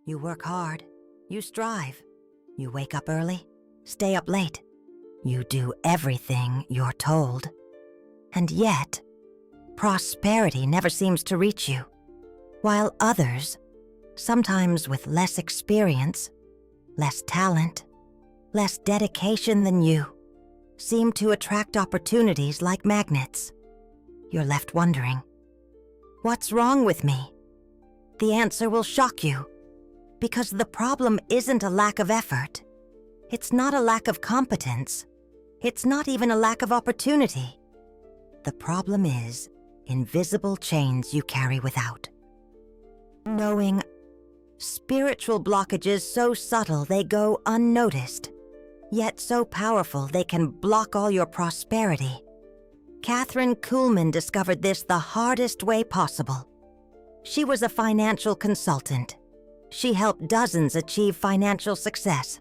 You work hard. You strive. You wake up early, stay up late. You do everything you're told. And yet, prosperity never seems to reach you, while others, sometimes with less experience, less talent, less dedication than you, seem to attract opportunities like magnets. You're left wondering, what's wrong with me? The answer will shock you, because the problem isn't a lack of effort. It's not a lack of competence. It's not even a lack of opportunity. The problem is invisible chains you carry without. Knowing spiritual blockages so subtle they go unnoticed, yet so powerful they can block all your prosperity. Kathryn Kuhlman discovered this the hardest way possible. She was a financial consultant. She helped dozens achieve financial success.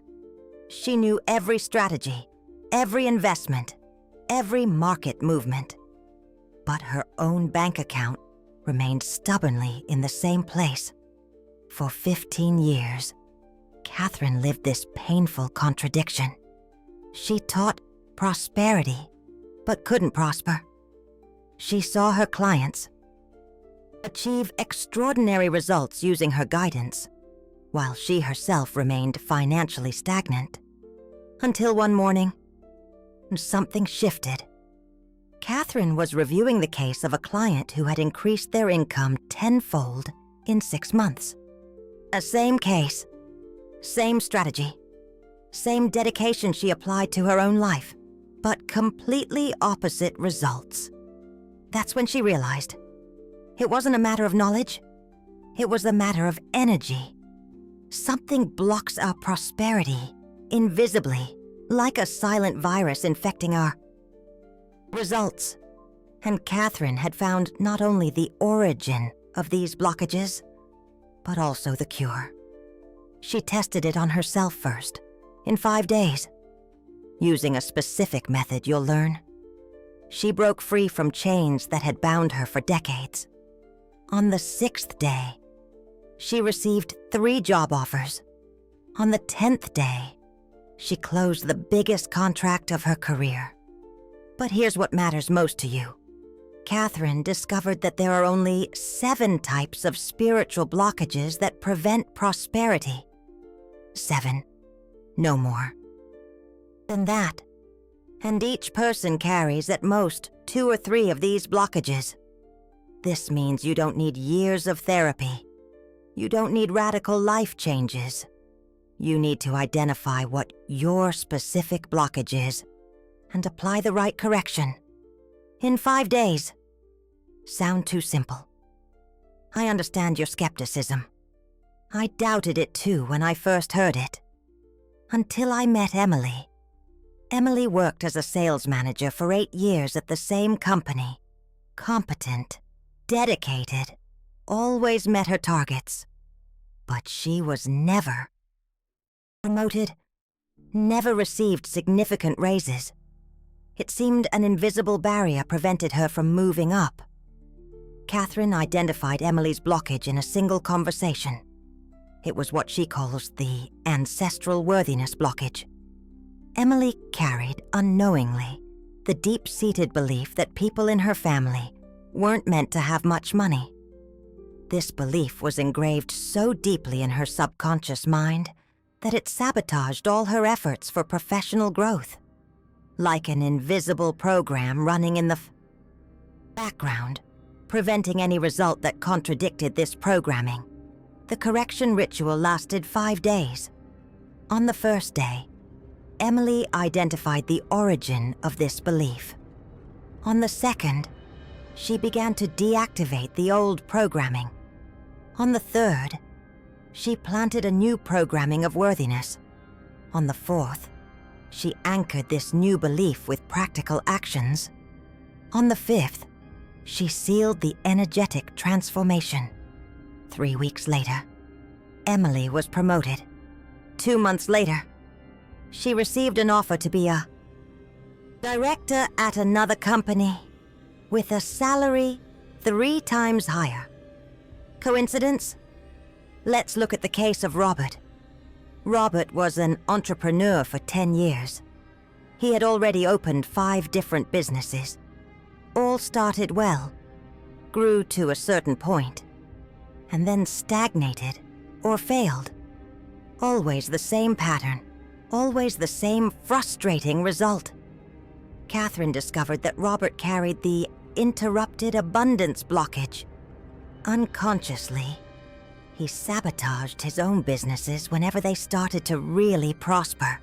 She knew every strategy, every investment, every market movement. But her own bank account remained stubbornly in the same place. For 15 years, Kathryn lived this painful contradiction. She taught prosperity, but couldn't prosper. She saw her clients achieve extraordinary results using her guidance, while she herself remained financially stagnant. Until one morning, something shifted. Kathryn was reviewing the case of a client who had increased their income tenfold in 6 months. A same case, same strategy, same dedication she applied to her own life, but completely opposite results. That's when she realized it wasn't a matter of knowledge, it was a matter of energy. Something blocks our prosperity invisibly, like a silent virus infecting our results. And Kathryn had found not only the origin of these blockages, but also the cure. She tested it on herself first, in 5 days, using a specific method you'll learn. She broke free from chains that had bound her for decades. On the 6th day, she received 3 job offers. On the 10th day, she closed the biggest contract of her career. But here's what matters most to you. Kathryn discovered that there are only 7 types of spiritual blockages that prevent prosperity. 7, no more than that. And each person carries at most 2 or 3 of these blockages. This means you don't need years of therapy. You don't need radical life changes. You need to identify what your specific blockage is and apply the right correction. In 5 days. Sound too simple? I understand your skepticism. I doubted it too when I first heard it. Until I met Emily. Emily worked as a sales manager for 8 years at the same company. Competent, dedicated, always met her targets. But she was never promoted, never received significant raises. It seemed an invisible barrier prevented her from moving up. Kathryn identified Emily's blockage in a single conversation. It was what she calls the ancestral worthiness blockage. Emily carried, unknowingly, the deep-seated belief that people in her family weren't meant to have much money. This belief was engraved so deeply in her subconscious mind that it sabotaged all her efforts for professional growth. Like an invisible program running in the background, preventing any result that contradicted this programming. The correction ritual lasted 5 days. On the first day, Emily identified the origin of this belief. On the second, she began to deactivate the old programming. On the third, she planted a new programming of worthiness. On the fourth, she anchored this new belief with practical actions. On the fifth, she sealed the energetic transformation. 3 weeks later, Emily was promoted. 2 months later, she received an offer to be a director at another company with a salary 3 times higher. Coincidence? Let's look at the case of Robert. Robert was an entrepreneur for 10 years. He had already opened 5 different businesses. All started well, grew to a certain point, and then stagnated or failed. Always the same pattern, always the same frustrating result. Kathryn discovered that Robert carried the interrupted abundance blockage. Unconsciously, he sabotaged his own businesses whenever they started to really prosper.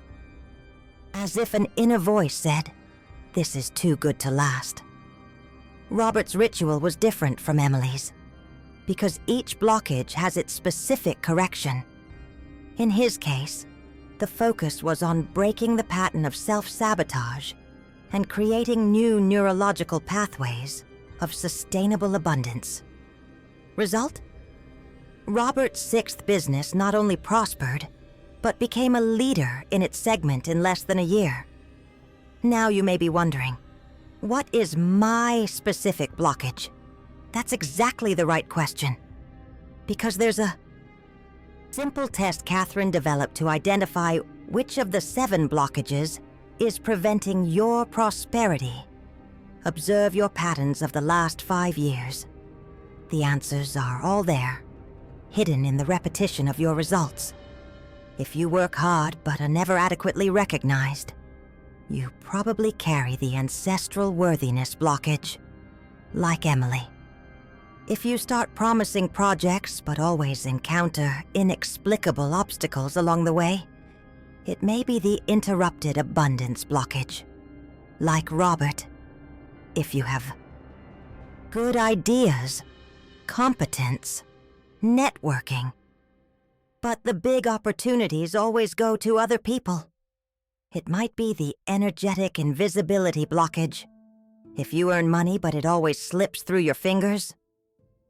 As if an inner voice said, "This is too good to last." Robert's ritual was different from Emily's, because each blockage has its specific correction. In his case, the focus was on breaking the pattern of self-sabotage and creating new neurological pathways of sustainable abundance. Result? Robert's 6th business not only prospered, but became a leader in its segment in less than a year. Now you may be wondering, what is my specific blockage? That's exactly the right question. Because there's a simple test Kathryn developed to identify which of the 7 blockages is preventing your prosperity. Observe your patterns of the last 5 years. The answers are all there, hidden in the repetition of your results. If you work hard but are never adequately recognized, you probably carry the ancestral worthiness blockage, like Emily. If you start promising projects but always encounter inexplicable obstacles along the way, it may be the interrupted abundance blockage, like Robert. If you have good ideas, competence, networking, but the big opportunities always go to other people, it might be the energetic invisibility blockage. If you earn money but it always slips through your fingers,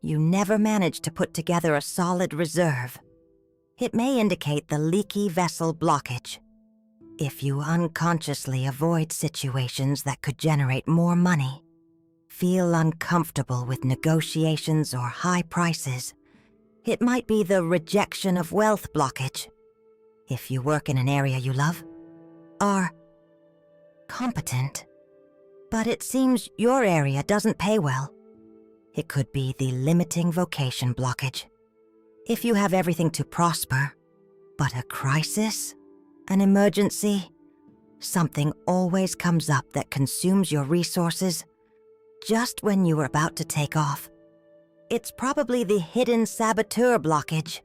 you never manage to put together a solid reserve. It may indicate the leaky vessel blockage. If you unconsciously avoid situations that could generate more money, feel uncomfortable with negotiations or high prices, it might be the rejection of wealth blockage. If you work in an area you love, are competent, but it seems your area doesn't pay well, it could be the limiting vocation blockage. If you have everything to prosper, but a crisis, an emergency, something always comes up that consumes your resources just when you are about to take off, it's probably the hidden saboteur blockage.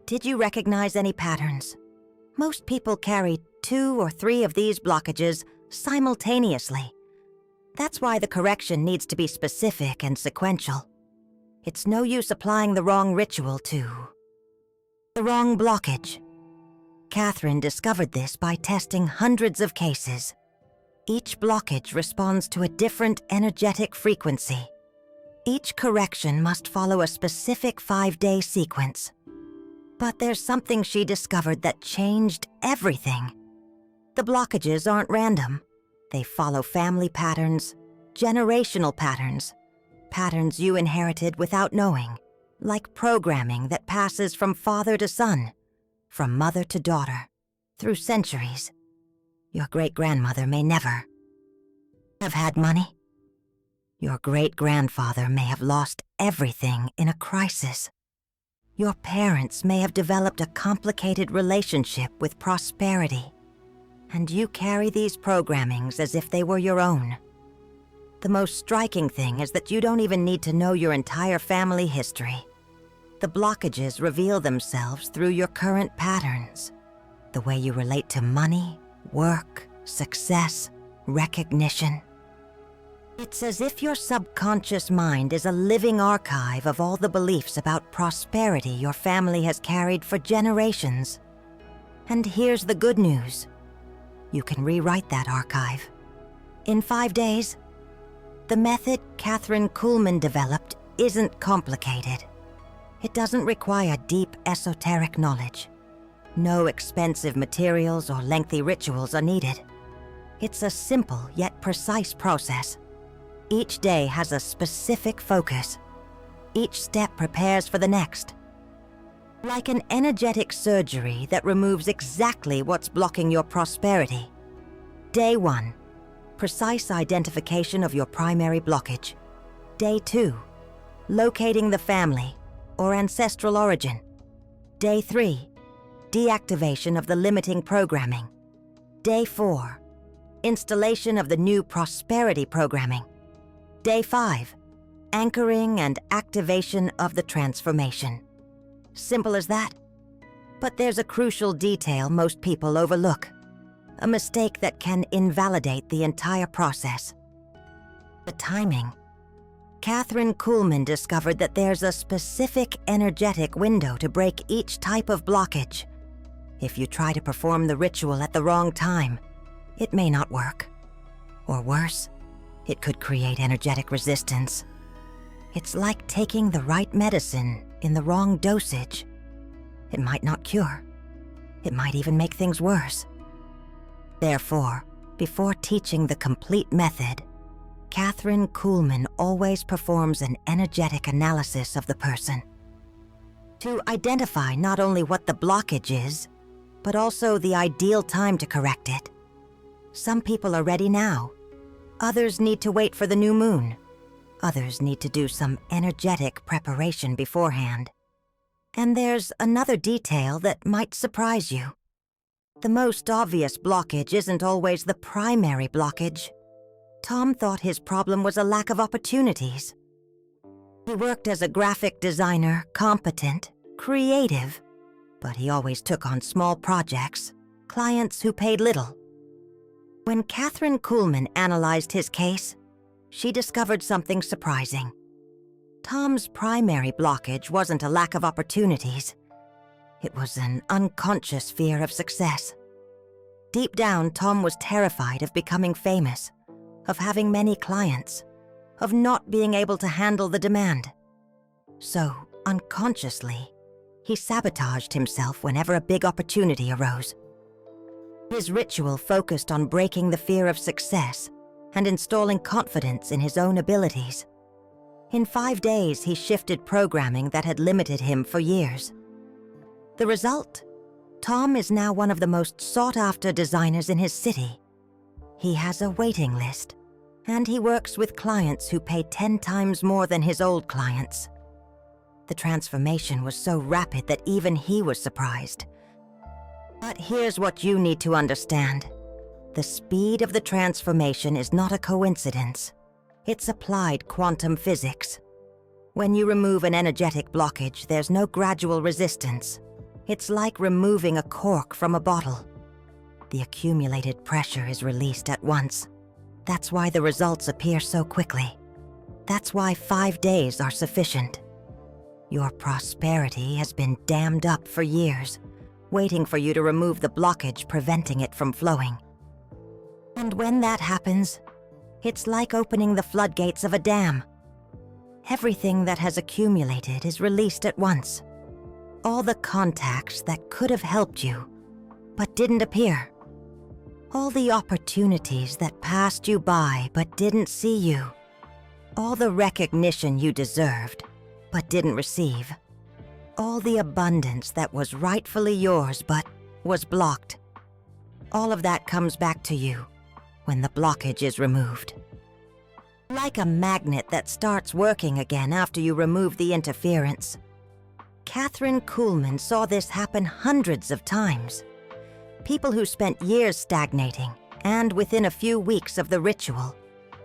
Did you recognize any patterns? Most people carry 2 or 3 of these blockages simultaneously. That's why the correction needs to be specific and sequential. It's no use applying the wrong ritual to the wrong blockage. Kathryn discovered this by testing hundreds of cases. Each blockage responds to a different energetic frequency. Each correction must follow a specific 5-day sequence. But there's something she discovered that changed everything. The blockages aren't random. They follow family patterns, generational patterns, patterns you inherited without knowing, like programming that passes from father to son, from mother to daughter, through centuries. Your great-grandmother may never have had money. Your great-grandfather may have lost everything in a crisis. Your parents may have developed a complicated relationship with prosperity, and you carry these programmings as if they were your own. The most striking thing is that you don't even need to know your entire family history. The blockages reveal themselves through your current patterns, the way you relate to money, work, success, recognition. It's as if your subconscious mind is a living archive of all the beliefs about prosperity your family has carried for generations. And here's the good news. You can rewrite that archive. In 5 days, the method Kathryn Kuhlman developed isn't complicated. It doesn't require deep esoteric knowledge. No expensive materials or lengthy rituals are needed. It's a simple yet precise process. Each day has a specific focus. Each step prepares for the next. Like an energetic surgery that removes exactly what's blocking your prosperity. Day 1. Precise identification of your primary blockage. Day 2. Locating the family or ancestral origin. Day 3. Deactivation of the limiting programming. Day 4. Installation of the new prosperity programming. Day 5. Anchoring and activation of the transformation. Simple as that. But there's a crucial detail most people overlook. A mistake that can invalidate the entire process. The timing. Kathryn Kuhlman discovered that there's a specific energetic window to break each type of blockage. If you try to perform the ritual at the wrong time, it may not work. Or worse, it could create energetic resistance. It's like taking the right medicine in the wrong dosage. It might not cure. It might even make things worse. Therefore, before teaching the complete method, Kathryn Kuhlman always performs an energetic analysis of the person to identify not only what the blockage is, but also the ideal time to correct it. Some people are ready now. Others need to wait for the new moon. Others need to do some energetic preparation beforehand. And there's another detail that might surprise you. The most obvious blockage isn't always the primary blockage. Tom thought his problem was a lack of opportunities. He worked as a graphic designer, competent, creative, but he always took on small projects, clients who paid little. When Kathryn Kuhlman analyzed his case, she discovered something surprising. Tom's primary blockage wasn't a lack of opportunities. It was an unconscious fear of success. Deep down, Tom was terrified of becoming famous, of having many clients, of not being able to handle the demand. So, unconsciously, he sabotaged himself whenever a big opportunity arose. His ritual focused on breaking the fear of success and installing confidence in his own abilities. In 5 days, he shifted programming that had limited him for years. The result? Tom is now one of the most sought-after designers in his city. He has a waiting list, and he works with clients who pay 10 times more than his old clients. The transformation was so rapid that even he was surprised. But here's what you need to understand. The speed of the transformation is not a coincidence. It's applied quantum physics. When you remove an energetic blockage, there's no gradual resistance. It's like removing a cork from a bottle. The accumulated pressure is released at once. That's why the results appear so quickly. That's why 5 days are sufficient. Your prosperity has been dammed up for years, waiting for you to remove the blockage preventing it from flowing. And when that happens, it's like opening the floodgates of a dam. Everything that has accumulated is released at once. All the contacts that could have helped you, but didn't appear. All the opportunities that passed you by but didn't see you. All the recognition you deserved, but didn't receive. All the abundance that was rightfully yours but was blocked. All of that comes back to you when the blockage is removed. Like a magnet that starts working again after you remove the interference. Kathryn Kuhlman saw this happen hundreds of times. People who spent years stagnating and within a few weeks of the ritual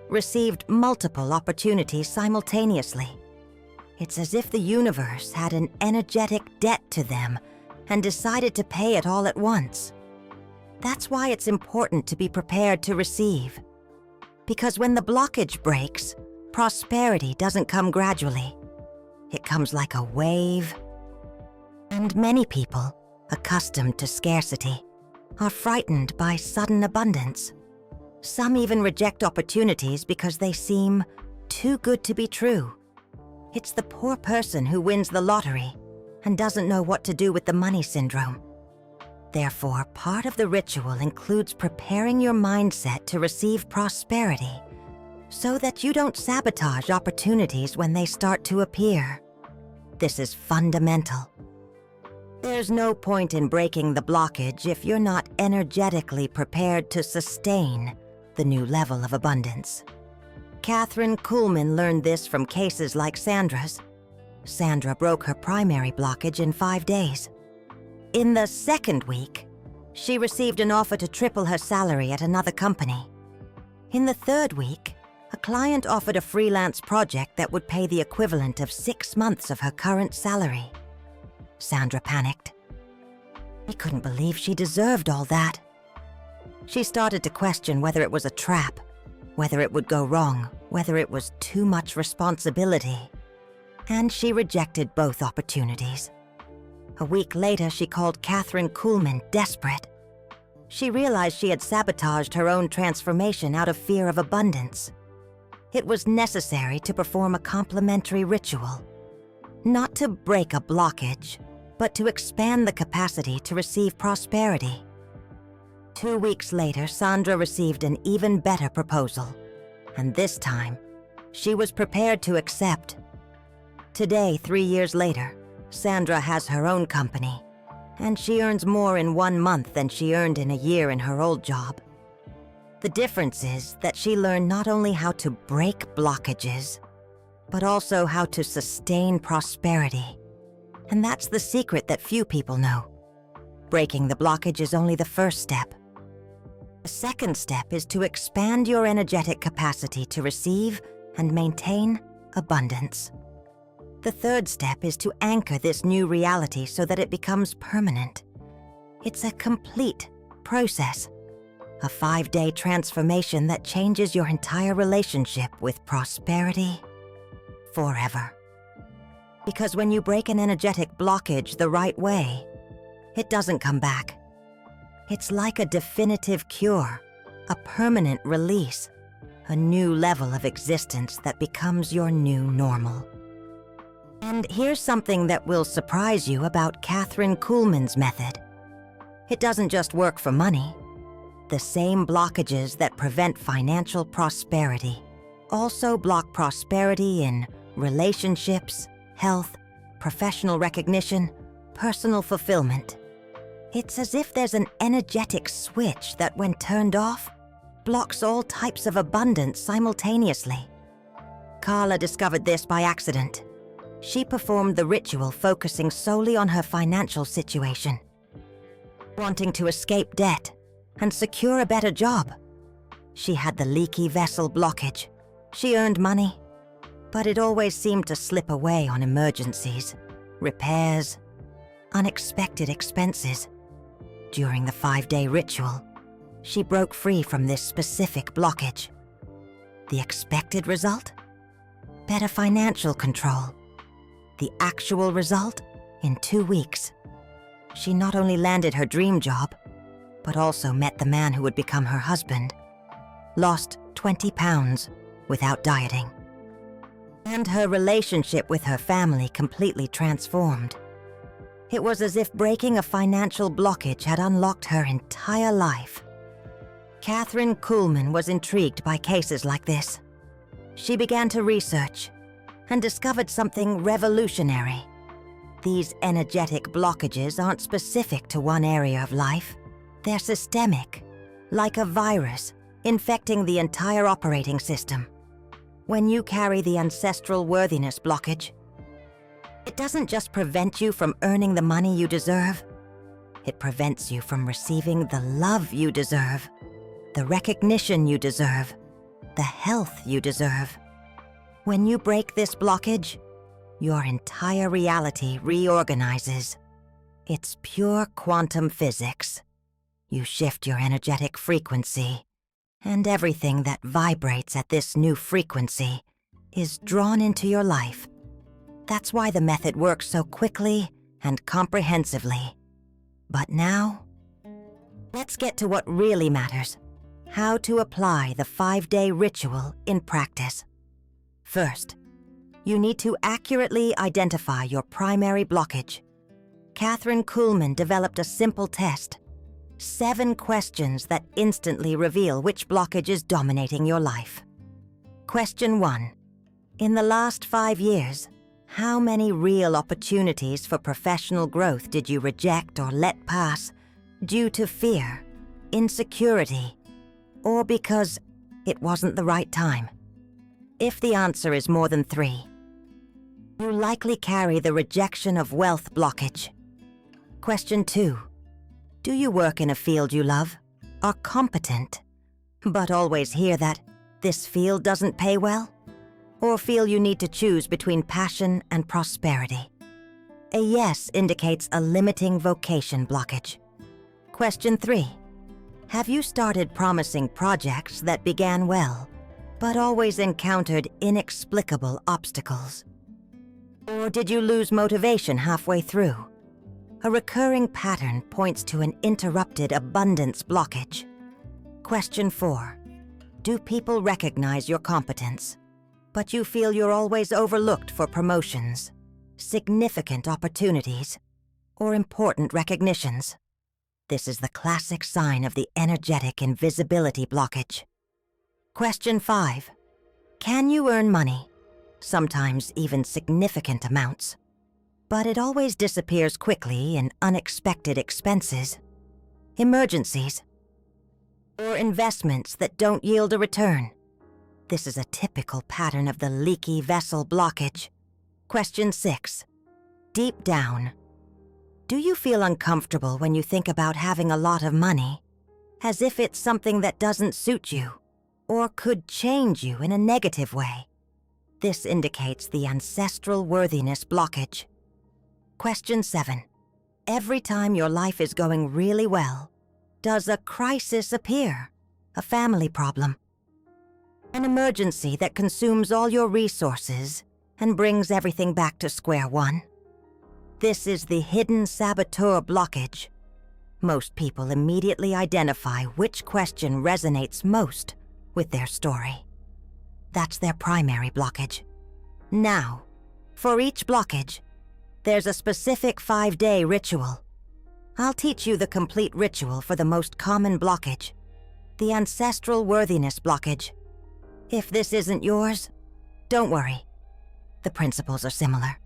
received multiple opportunities simultaneously. It's as if the universe had an energetic debt to them and decided to pay it all at once. That's why it's important to be prepared to receive. Because when the blockage breaks, prosperity doesn't come gradually. It comes like a wave. And many people, accustomed to scarcity, are frightened by sudden abundance. Some even reject opportunities because they seem too good to be true. It's the poor person who wins the lottery and doesn't know what to do with the money syndrome. Therefore, part of the ritual includes preparing your mindset to receive prosperity so that you don't sabotage opportunities when they start to appear. This is fundamental. There's no point in breaking the blockage if you're not energetically prepared to sustain the new level of abundance. Kathryn Kuhlman learned this from cases like Sandra's. Sandra broke her primary blockage in 5 days. In the second week, she received an offer to triple her salary at another company. In the third week, a client offered a freelance project that would pay the equivalent of 6 months of her current salary. Sandra panicked. She couldn't believe she deserved all that. She started to question whether it was a trap, whether it would go wrong, whether it was too much responsibility. And she rejected both opportunities. A week later, she called Kathryn Kuhlman desperate. She realized she had sabotaged her own transformation out of fear of abundance. It was necessary to perform a complementary ritual, not to break a blockage, but to expand the capacity to receive prosperity. 2 weeks later, Sandra received an even better proposal, and this time, she was prepared to accept. Today, 3 years later, Sandra has her own company, and she earns more in 1 month than she earned in a year in her old job. The difference is that she learned not only how to break blockages, but also how to sustain prosperity. And that's the secret that few people know. Breaking the blockage is only the first step. The second step is to expand your energetic capacity to receive and maintain abundance. The third step is to anchor this new reality so that it becomes permanent. It's a complete process, a 5-day transformation that changes your entire relationship with prosperity forever. Because when you break an energetic blockage the right way, it doesn't come back. It's like a definitive cure, a permanent release, a new level of existence that becomes your new normal. And here's something that will surprise you about Kathryn Kuhlman's method. It doesn't just work for money. The same blockages that prevent financial prosperity also block prosperity in relationships, health, professional recognition, personal fulfillment. It's as if there's an energetic switch that, when turned off, blocks all types of abundance simultaneously. Carla discovered this by accident. She performed the ritual focusing solely on her financial situation. Wanting to escape debt and secure a better job. She had the leaky vessel blockage. She earned money, but it always seemed to slip away on emergencies, repairs, unexpected expenses. During the 5-day ritual, she broke free from this specific blockage. The expected result? Better financial control. The actual result? In 2 weeks, she not only landed her dream job, but also met the man who would become her husband, lost 20 pounds without dieting, and her relationship with her family completely transformed. It was as if breaking a financial blockage had unlocked her entire life. Kathryn Kuhlman was intrigued by cases like this. She began to research and discovered something revolutionary. These energetic blockages aren't specific to one area of life. They're systemic, like a virus, infecting the entire operating system. When you carry the ancestral worthiness blockage, it doesn't just prevent you from earning the money you deserve. It prevents you from receiving the love you deserve, the recognition you deserve, the health you deserve. When you break this blockage, your entire reality reorganizes. It's pure quantum physics. You shift your energetic frequency, and everything that vibrates at this new frequency is drawn into your life. That's why the method works so quickly and comprehensively. But now, let's get to what really matters: how to apply the 5-day ritual in practice. First, you need to accurately identify your primary blockage. Kathryn Kuhlman developed a simple test: 7 questions that instantly reveal which blockage is dominating your life. Question 1. In the last 5 years, How many real opportunities for professional growth did you reject or let pass due to fear, insecurity, or because it wasn't the right time? If the answer is more than 3, you likely carry the rejection of wealth blockage. Question 2. Do you work in a field you love, are competent, but always hear that this field doesn't pay well? Or feel you need to choose between passion and prosperity? A yes indicates a limiting vocation blockage. Question 3. Have you started promising projects that began well, but always encountered inexplicable obstacles? Or did you lose motivation halfway through? A recurring pattern points to an interrupted abundance blockage. Question 4. Do people recognize your competence, but you feel you're always overlooked for promotions, significant opportunities, or important recognitions? This is the classic sign of the energetic invisibility blockage. Question 5. Can you earn money, sometimes even significant amounts, but it always disappears quickly in unexpected expenses, emergencies, or investments that don't yield a return? This is a typical pattern of the leaky vessel blockage. Question 6. Deep down, do you feel uncomfortable when you think about having a lot of money, as if it's something that doesn't suit you, or could change you in a negative way? This indicates the ancestral worthiness blockage. Question 7. Every time your life is going really well, does a crisis appear? A family problem? An emergency that consumes all your resources and brings everything back to square one? This is the hidden saboteur blockage. Most people immediately identify which question resonates most with their story. That's their primary blockage. Now, for each blockage, there's a specific 5-day ritual. I'll teach you the complete ritual for the most common blockage, the ancestral worthiness blockage. If this isn't yours, don't worry. The principles are similar.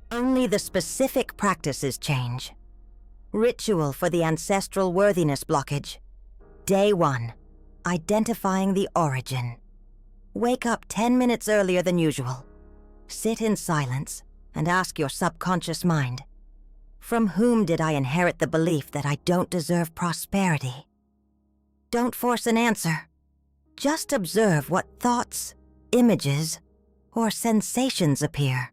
Only the specific practices change. Ritual for the ancestral worthiness blockage. Day 1. Identifying the origin. Wake up 10 minutes earlier than usual. Sit in silence and ask your subconscious mind, from whom did I inherit the belief that I don't deserve prosperity? Don't force an answer. Just observe what thoughts, images, or sensations appear.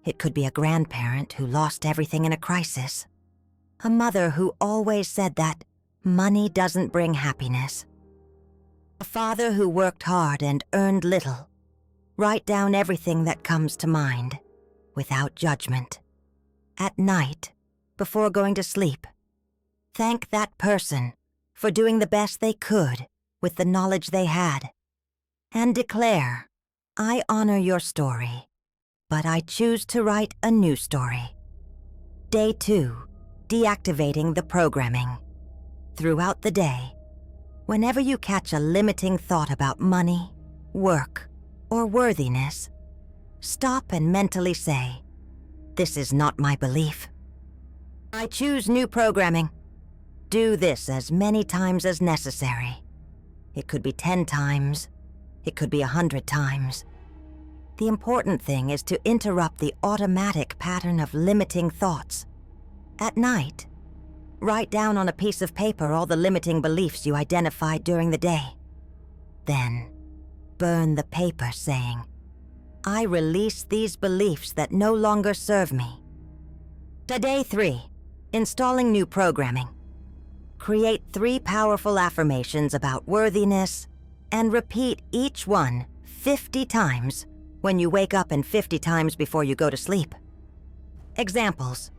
It could be a grandparent who lost everything in a crisis, a mother who always said that money doesn't bring happiness, a father who worked hard and earned little. Write down everything that comes to mind, without judgment. At night, before going to sleep, thank that person for doing the best they could with the knowledge they had, and declare, I honor your story, but I choose to write a new story. Day 2, deactivating the programming. Throughout the day, whenever you catch a limiting thought about money, work, or worthiness, stop and mentally say, this is not my belief. I choose new programming. Do this as many times as necessary. It could be 10 times. It could be 100 times. The important thing is to interrupt the automatic pattern of limiting thoughts. At night, write down on a piece of paper all the limiting beliefs you identified during the day. Then, burn the paper saying, I release these beliefs that no longer serve me. Day 3, installing new programming. Create 3 powerful affirmations about worthiness and repeat each one 50 times when you wake up and 50 times before you go to sleep. Examples.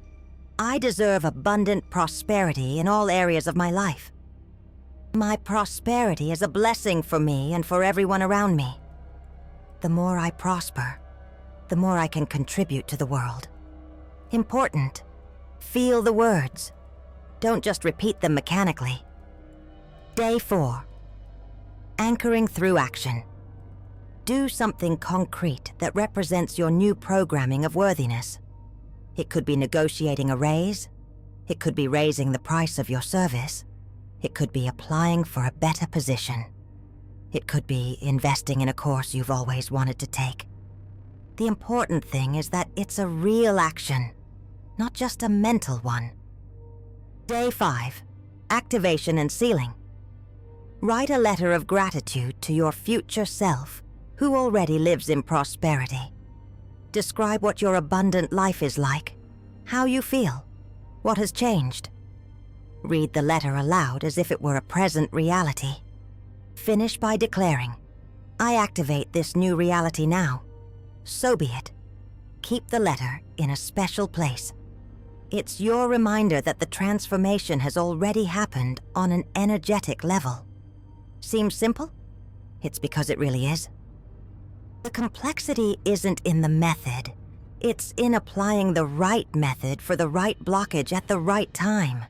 I deserve abundant prosperity in all areas of my life. My prosperity is a blessing for me and for everyone around me. The more I prosper, the more I can contribute to the world. Important. Feel the words. Don't just repeat them mechanically. Day 4. Anchoring through action. Do something concrete that represents your new programming of worthiness. It could be negotiating a raise. It could be raising the price of your service. It could be applying for a better position. It could be investing in a course you've always wanted to take. The important thing is that it's a real action, not just a mental one. Day 5. Activation and sealing. Write a letter of gratitude to your future self, who already lives in prosperity. Describe what your abundant life is like, how you feel, what has changed. Read the letter aloud as if it were a present reality. Finish by declaring, "I activate this new reality now." So be it. Keep the letter in a special place. It's your reminder that the transformation has already happened on an energetic level. Seems simple? It's because it really is. The complexity isn't in the method. It's in applying the right method for the right blockage at the right time.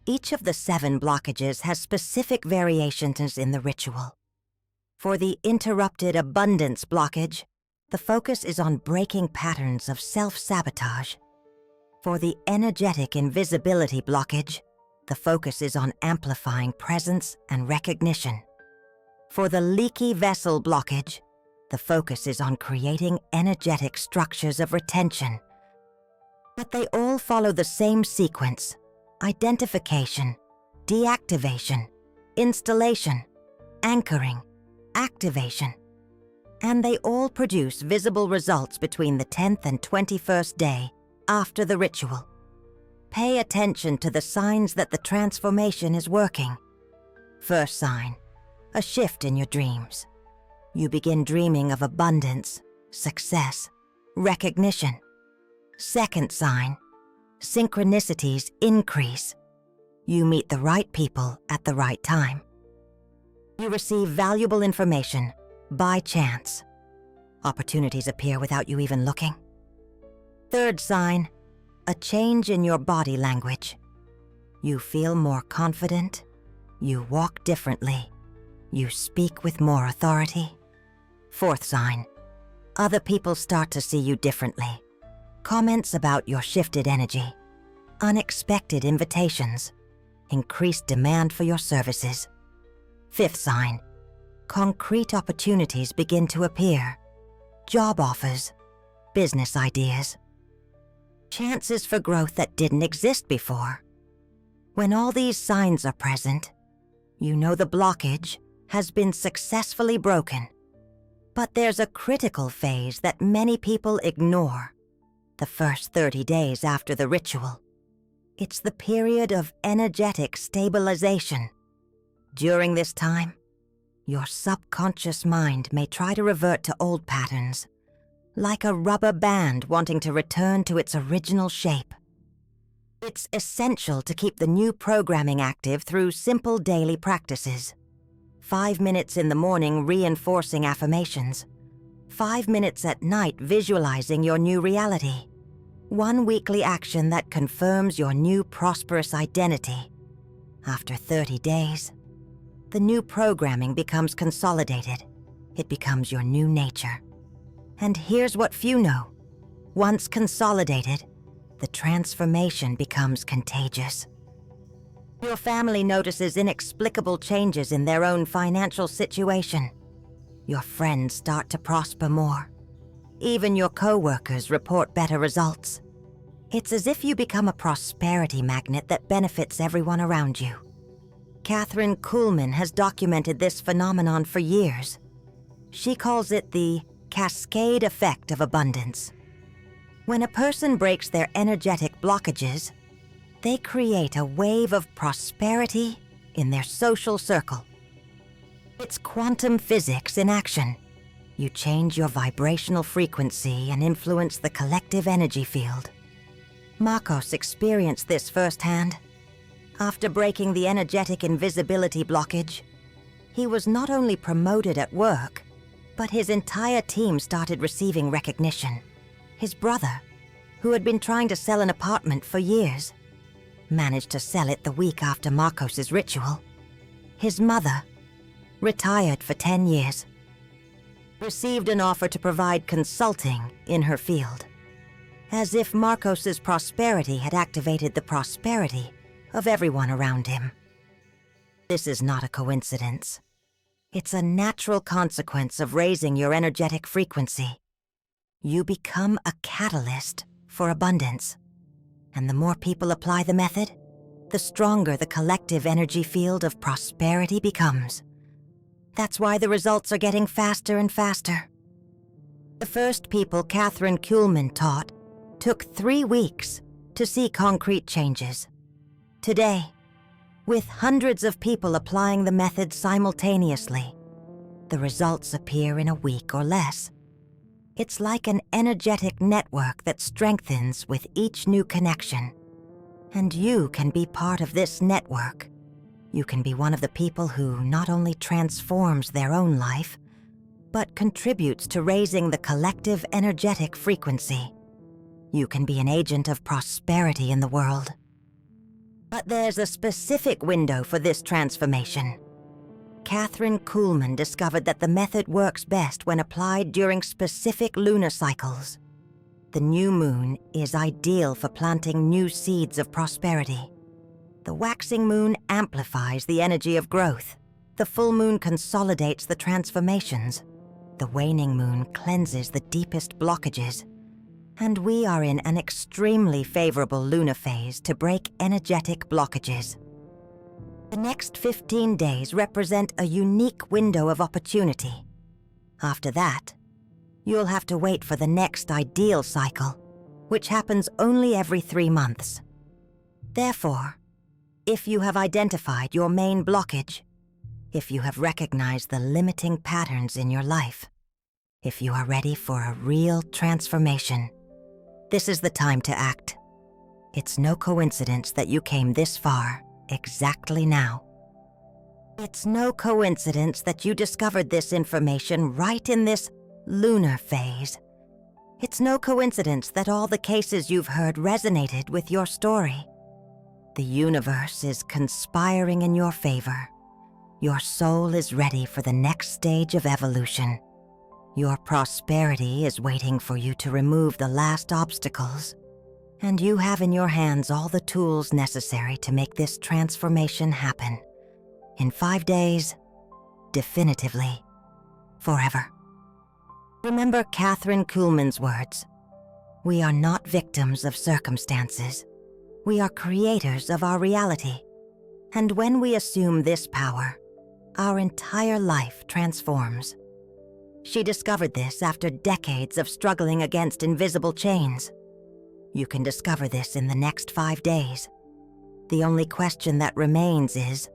Each of the 7 blockages has specific variations in the ritual. For the interrupted abundance blockage, the focus is on breaking patterns of self-sabotage. For the energetic invisibility blockage, the focus is on amplifying presence and recognition. For the leaky vessel blockage, the focus is on creating energetic structures of retention. But they all follow the same sequence: identification, deactivation, installation, anchoring, activation. And they all produce visible results between the 10th and 21st day after the ritual. Pay attention to the signs that the transformation is working. First sign, a shift in your dreams. You begin dreaming of abundance, success, recognition. Second sign, synchronicities increase. You meet the right people at the right time. You receive valuable information by chance. Opportunities appear without you even looking. Third sign, a change in your body language. You feel more confident. You walk differently. You speak with more authority. Fourth sign, other people start to see you differently. Comments about your shifted energy, unexpected invitations, increased demand for your services. Fifth sign, concrete opportunities begin to appear. Job offers, business ideas. Chances for growth that didn't exist before. When all these signs are present, you know the blockage has been successfully broken. But there's a critical phase that many people ignore. The first 30 days after the ritual. It's the period of energetic stabilization. During this time, your subconscious mind may try to revert to old patterns, like a rubber band wanting to return to its original shape. It's essential to keep the new programming active through simple daily practices. 5 minutes in the morning reinforcing affirmations. 5 minutes at night visualizing your new reality. 1 weekly action that confirms your new prosperous identity. After 30 days, the new programming becomes consolidated. It becomes your new nature. And here's what few know. Once consolidated, the transformation becomes contagious. Your family notices inexplicable changes in their own financial situation. Your friends start to prosper more. Even your co-workers report better results. It's as if you become a prosperity magnet that benefits everyone around you. Kathryn Kuhlman has documented this phenomenon for years. She calls it the cascade effect of abundance. When a person breaks their energetic blockages, they create a wave of prosperity in their social circle. It's quantum physics in action. You change your vibrational frequency and influence the collective energy field. Marcos experienced this firsthand. After breaking the energetic invisibility blockage, he was not only promoted at work, but his entire team started receiving recognition. His brother, who had been trying to sell an apartment for years, managed to sell it the week after Marcos's ritual. His mother, retired for 10 years. received an offer to provide consulting in her field, as if Marcos's prosperity had activated the prosperity of everyone around him. This is not a coincidence. It's a natural consequence of raising your energetic frequency. You become a catalyst for abundance. And the more people apply the method, the stronger the collective energy field of prosperity becomes. That's why the results are getting faster and faster. The first people Kathryn Kuhlman taught took 3 weeks to see concrete changes. Today, with hundreds of people applying the method simultaneously, the results appear in a week or less. It's like an energetic network that strengthens with each new connection. And you can be part of this network. You can be one of the people who not only transforms their own life, but contributes to raising the collective energetic frequency. You can be an agent of prosperity in the world. But there's a specific window for this transformation. Kathryn Kuhlman discovered that the method works best when applied during specific lunar cycles. The new moon is ideal for planting new seeds of prosperity. The waxing moon amplifies the energy of growth. The full moon consolidates the transformations. The waning moon cleanses the deepest blockages. And we are in an extremely favorable lunar phase to break energetic blockages. The next 15 days represent a unique window of opportunity. After that, you'll have to wait for the next ideal cycle, which happens only every 3 months. Therefore, if you have identified your main blockage, if you have recognized the limiting patterns in your life, if you are ready for a real transformation, this is the time to act. It's no coincidence that you came this far exactly now. It's no coincidence that you discovered this information right in this lunar phase. It's no coincidence that all the cases you've heard resonated with your story. The universe is conspiring in your favor. Your soul is ready for the next stage of evolution. Your prosperity is waiting for you to remove the last obstacles, and you have in your hands all the tools necessary to make this transformation happen. In 5 days, definitively, forever. Remember Kathryn Kuhlman's words. We are not victims of circumstances. We are creators of our reality. And when we assume this power, our entire life transforms. She discovered this after decades of struggling against invisible chains. You can discover this in the next 5 days. The only question that remains is,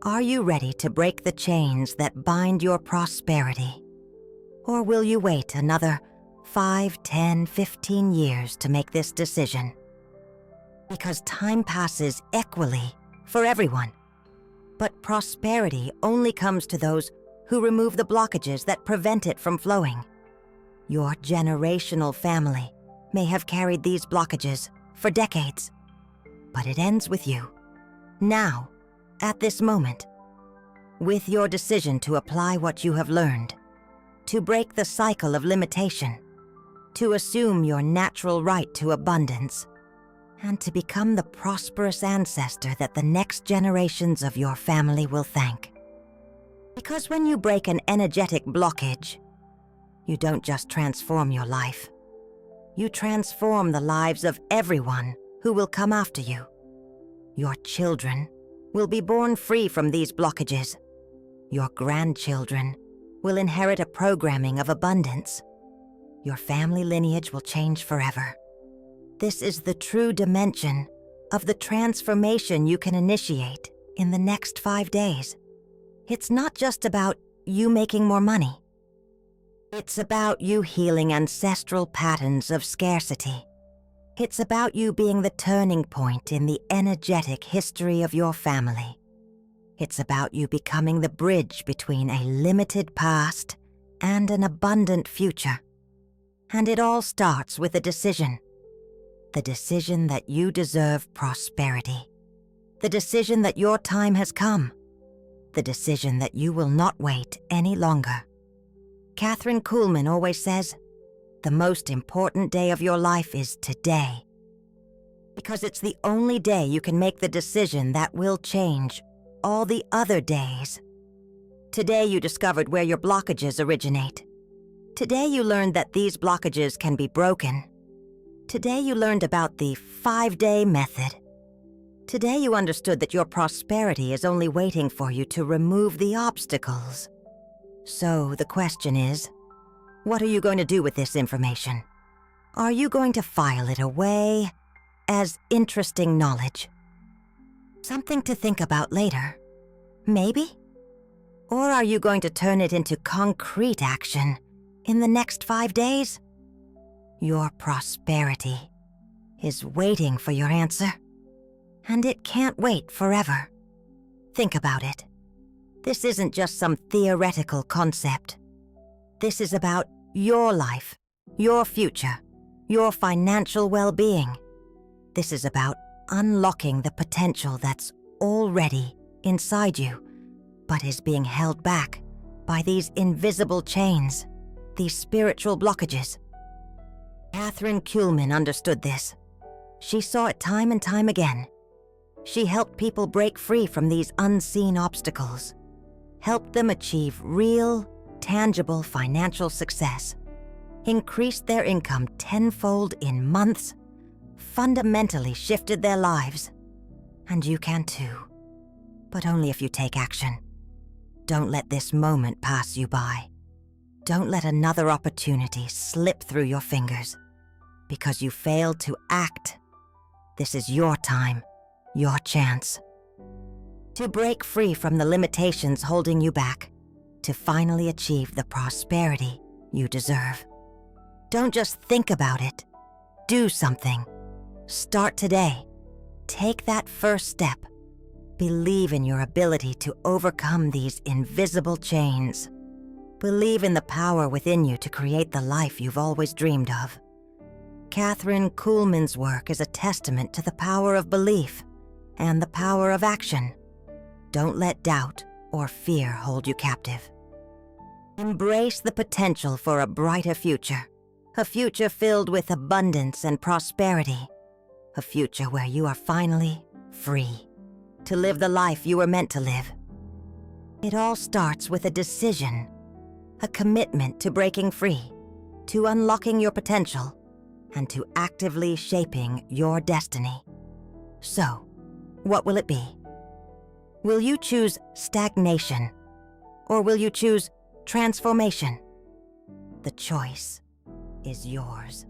are you ready to break the chains that bind your prosperity? Or will you wait another 5, 10, 15 years to make this decision? Because time passes equally for everyone. But prosperity only comes to those who remove the blockages that prevent it from flowing. Your generational family may have carried these blockages for decades, but it ends with you, now, at this moment, with your decision to apply what you have learned, to break the cycle of limitation, to assume your natural right to abundance, and to become the prosperous ancestor that the next generations of your family will thank. Because when you break an energetic blockage, you don't just transform your life. You transform the lives of everyone who will come after you. Your children will be born free from these blockages. Your grandchildren will inherit a programming of abundance. Your family lineage will change forever. This is the true dimension of the transformation you can initiate in the next 5 days. It's not just about you making more money. It's about you healing ancestral patterns of scarcity. It's about you being the turning point in the energetic history of your family. It's about you becoming the bridge between a limited past and an abundant future. And it all starts with a decision. The decision that you deserve prosperity. The decision that your time has come. The decision that you will not wait any longer. Kathryn Kuhlman always says, the most important day of your life is today. Because it's the only day you can make the decision that will change all the other days. Today you discovered where your blockages originate. Today you learned that these blockages can be broken. Today you learned about the 5-day method. Today you understood that your prosperity is only waiting for you to remove the obstacles. So the question is, what are you going to do with this information? Are you going to file it away as interesting knowledge? Something to think about later, maybe? Or are you going to turn it into concrete action in the next 5 days? Your prosperity is waiting for your answer, and it can't wait forever. Think about it. This isn't just some theoretical concept. This is about your life, your future, your financial well-being. This is about unlocking the potential that's already inside you, but is being held back by these invisible chains, these spiritual blockages. Kathryn Kuhlman understood this. She saw it time and time again. She helped people break free from these unseen obstacles, helped them achieve real, tangible financial success, increased their income tenfold in months, fundamentally shifted their lives. And you can too, but only if you take action. Don't let this moment pass you by. Don't let another opportunity slip through your fingers because you failed to act. This is your time, your chance. To break free from the limitations holding you back, to finally achieve the prosperity you deserve. Don't just think about it. Do something. Start today. Take that first step. Believe in your ability to overcome these invisible chains. Believe in the power within you to create the life you've always dreamed of. Kathryn Kuhlman's work is a testament to the power of belief and the power of action. Don't let doubt or fear hold you captive. Embrace the potential for a brighter future, a future filled with abundance and prosperity, a future where you are finally free to live the life you were meant to live. It all starts with a decision, a commitment to breaking free, to unlocking your potential, and to actively shaping your destiny. So, what will it be? Will you choose stagnation, or will you choose transformation? The choice is yours.